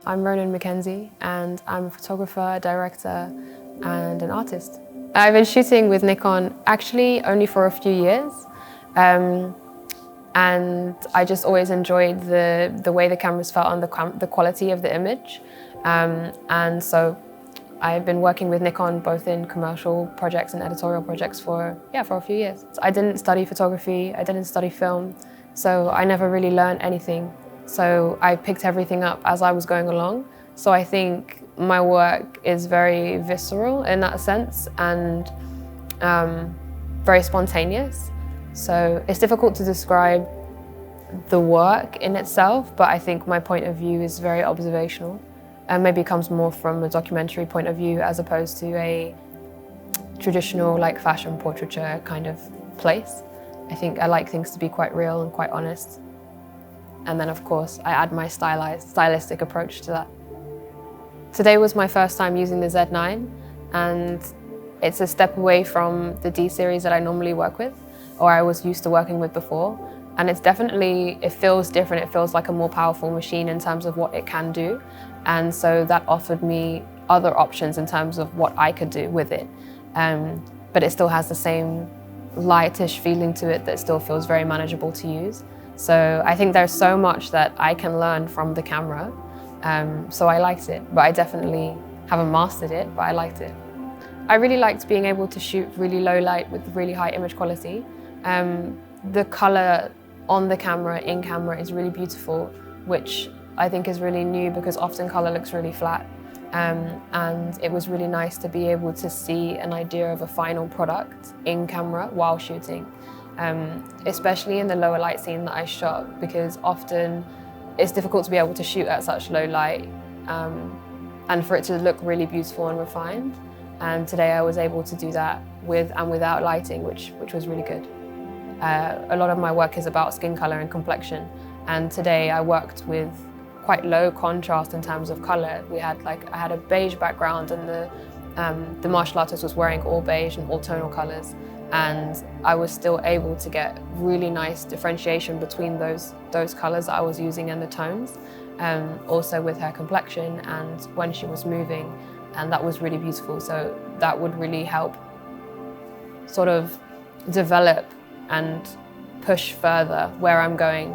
I'm Ronan McKenzie and I'm a photographer, director and an artist. I've been shooting with Nikon actually only for a few years and I just always enjoyed the way the cameras felt on the quality of the image. And so I've been working with Nikon both in commercial projects and editorial projects for a few years. I didn't study photography, I didn't study film, so I never really learned anything. So I picked everything up as I was going along. So I think my work is very visceral in that sense and very spontaneous. So it's difficult to describe the work in itself, but I think my point of view is very observational and maybe comes more from a documentary point of view as opposed to a traditional like fashion portraiture kind of place. I think I like things to be quite real and quite honest. And then of course I add my stylistic approach to that. Today was my first time using the Z9 and it's a step away from the D series that I normally work with or I was used to working with before. And it's definitely, it feels different. It feels like a more powerful machine in terms of what it can do. And so that offered me other options in terms of what I could do with it. But it still has the same lightish feeling to it that still feels very manageable to use. So I think there's so much that I can learn from the camera. So I liked it, but I definitely haven't mastered it, but I liked it. I really liked being able to shoot really low light with really high image quality. The color on the camera, in camera, is really beautiful, which I think is really new because often color looks really flat. And it was really nice to be able to see an idea of a final product in camera while shooting. Especially in the lower light scene that I shot, because often it's difficult to be able to shoot at such low light and for it to look really beautiful and refined. And today I was able to do that with and without lighting, which was really good. A lot of my work is about skin color and complexion, and today I worked with quite low contrast in terms of color. I had a beige background and the martial artist was wearing all beige and all tonal colors. And I was still able to get really nice differentiation between those colors that I was using and the tones. Also with her complexion and when she was moving, and that was really beautiful. So that would really help sort of develop and push further where I'm going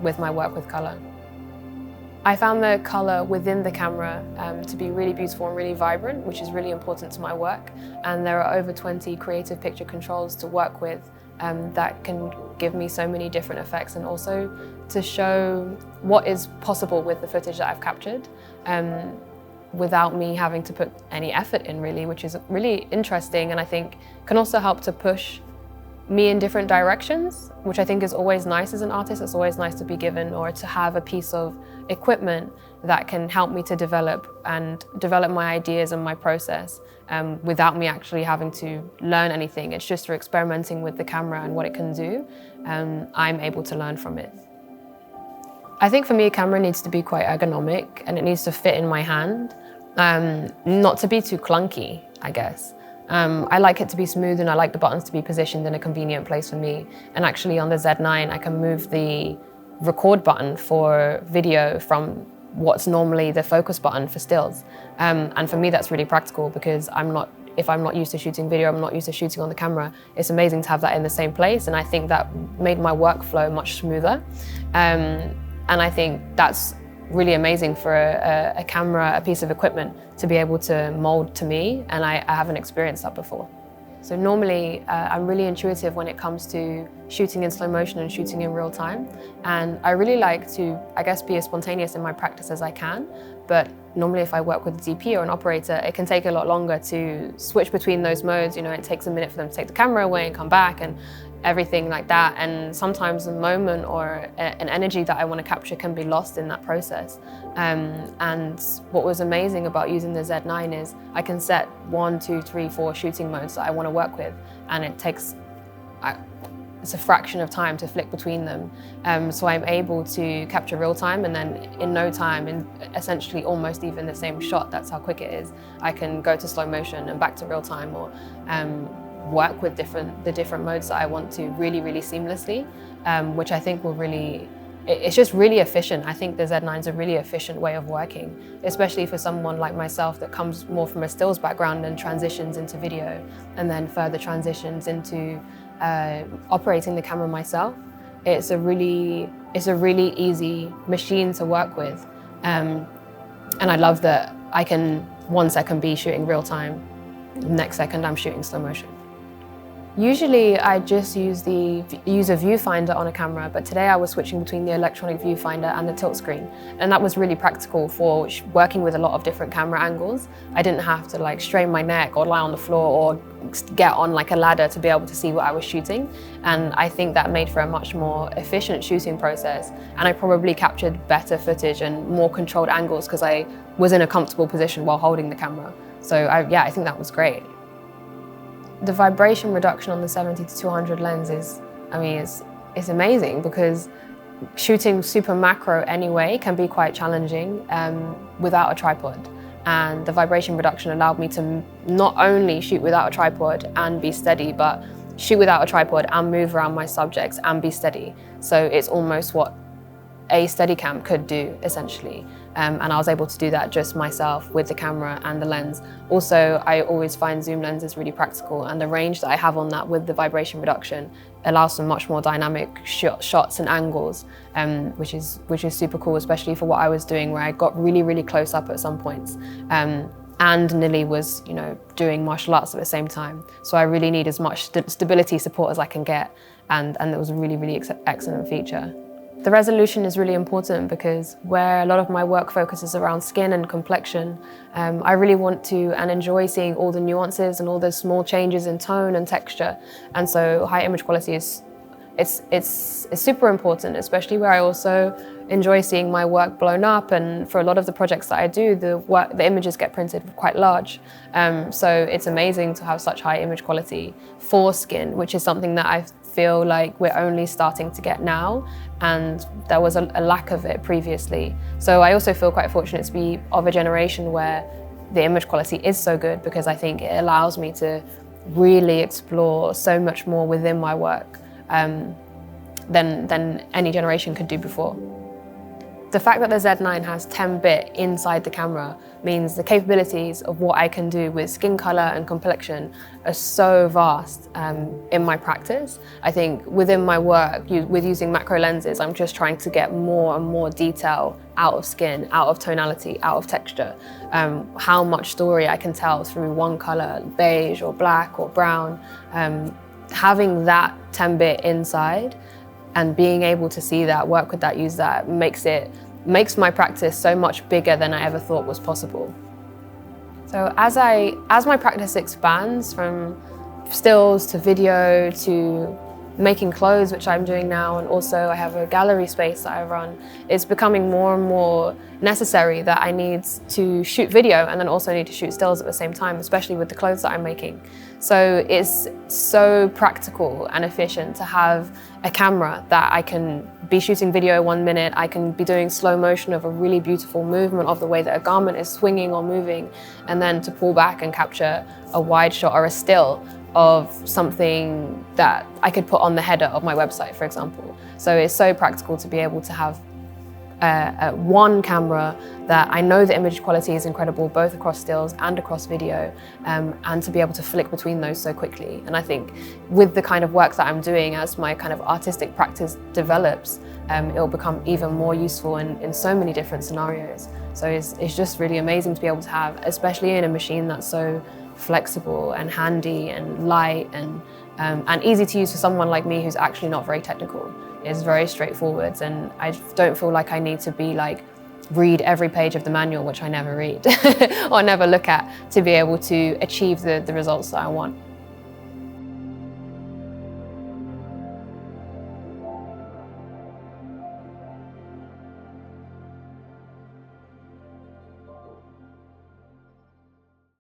with my work with color. I found the color within the camera to be really beautiful and really vibrant, which is really important to my work. And there are over 20 creative picture controls to work with that can give me so many different effects and also to show what is possible with the footage that I've captured without me having to put any effort in really, which is really interesting and I think can also help to push me in different directions, which I think is always nice as an artist. It's always nice to be given or to have a piece of equipment that can help me to develop my ideas and my process without me actually having to learn anything. It's just through experimenting with the camera and what it can do, I'm able to learn from it. I think for me, a camera needs to be quite ergonomic and it needs to fit in my hand, not to be too clunky, I guess. I like it to be smooth and I like the buttons to be positioned in a convenient place for me. And actually on the Z9, I can move the record button for video from what's normally the focus button for stills. And for me, that's really practical because if I'm not used to shooting video, I'm not used to shooting on the camera, it's amazing to have that in the same place. And I think that made my workflow much smoother. And I think that's really amazing for a camera, a piece of equipment, to be able to mold to me, and I haven't experienced that before. So normally, I'm really intuitive when it comes to shooting in slow motion and shooting in real time, and I really like to, I guess, be as spontaneous in my practice as I can, but normally if I work with a DP or an operator, it can take a lot longer to switch between those modes. You know, it takes a minute for them to take the camera away and come back, and everything like that, and sometimes a moment or an energy that I want to capture can be lost in that process. And what was amazing about using the Z9 is I can set 1, 2, 3, 4 shooting modes that I want to work with, and it takes it's a fraction of time to flick between them. So I'm able to capture real time, and then in no time, in essentially almost even the same shot, that's how quick it is, I can go to slow motion and back to real time, or work with the different modes that I want to really, really seamlessly, which I think will really it's just really efficient. I think the Z9 is a really efficient way of working, especially for someone like myself that comes more from a stills background and transitions into video, and then further transitions into operating the camera myself. It's a really easy machine to work with. And I love that I can, 1 second be shooting real time, the next second I'm shooting slow motion. Usually I just use a viewfinder on a camera, but today I was switching between the electronic viewfinder and the tilt screen. And that was really practical for working with a lot of different camera angles. I didn't have to like strain my neck or lie on the floor or get on like a ladder to be able to see what I was shooting. And I think that made for a much more efficient shooting process. And I probably captured better footage and more controlled angles because I was in a comfortable position while holding the camera. So I think that was great. The vibration reduction on the 70 to 200 lens is amazing, because shooting super macro anyway can be quite challenging without a tripod. And the vibration reduction allowed me to not only shoot without a tripod and be steady, but shoot without a tripod and move around my subjects and be steady. So it's almost what a Steadicam could do, essentially. And I was able to do that just myself with the camera and the lens. Also, I always find zoom lenses really practical, and the range that I have on that with the vibration reduction allows for much more dynamic shots and angles, which is super cool, especially for what I was doing, where I got really close up at some points. And Nili was, doing martial arts at the same time. So I really need as much stability support as I can get, and it was a really excellent feature. The resolution is really important because where a lot of my work focuses around skin and complexion, I really want to and enjoy seeing all the nuances and all the small changes in tone and texture. And so high image quality is super important, especially where I also enjoy seeing my work blown up. And for a lot of the projects that I do, the images get printed quite large. So it's amazing to have such high image quality for skin, which is something that I feel like we're only starting to get now, and there was a lack of it previously. So I also feel quite fortunate to be of a generation where the image quality is so good, because I think it allows me to really explore so much more within my work than any generation could do before. The fact that the Z9 has 10-bit inside the camera means the capabilities of what I can do with skin color and complexion are so vast in my practice. I think within my work, with using macro lenses, I'm just trying to get more and more detail out of skin, out of tonality, out of texture. How much story I can tell through one color, beige or black or brown. Having that 10-bit inside and being able to see that, work with that, use that, makes my practice so much bigger than I ever thought was possible. So as my practice expands from stills to video to making clothes, which I'm doing now, and also I have a gallery space that I run, it's becoming more and more necessary that I need to shoot video and then also need to shoot stills at the same time, especially with the clothes that I'm making. So it's so practical and efficient to have a camera that I can be shooting video 1 minute, I can be doing slow motion of a really beautiful movement of the way that a garment is swinging or moving, and then to pull back and capture a wide shot or a still of something that I could put on the header of my website, for example. So it's so practical to be able to have one camera that I know the image quality is incredible, both across stills and across video, and to be able to flick between those so quickly. And I think with the kind of work that I'm doing, as my kind of artistic practice develops, it'll become even more useful in so many different scenarios. So it's just really amazing to be able to have, especially in a machine that's so flexible and handy and light and easy to use for someone like me who's actually not very technical. It's very straightforward, and I don't feel like I need to be read every page of the manual, which I never read or never look at, to be able to achieve the results that I want.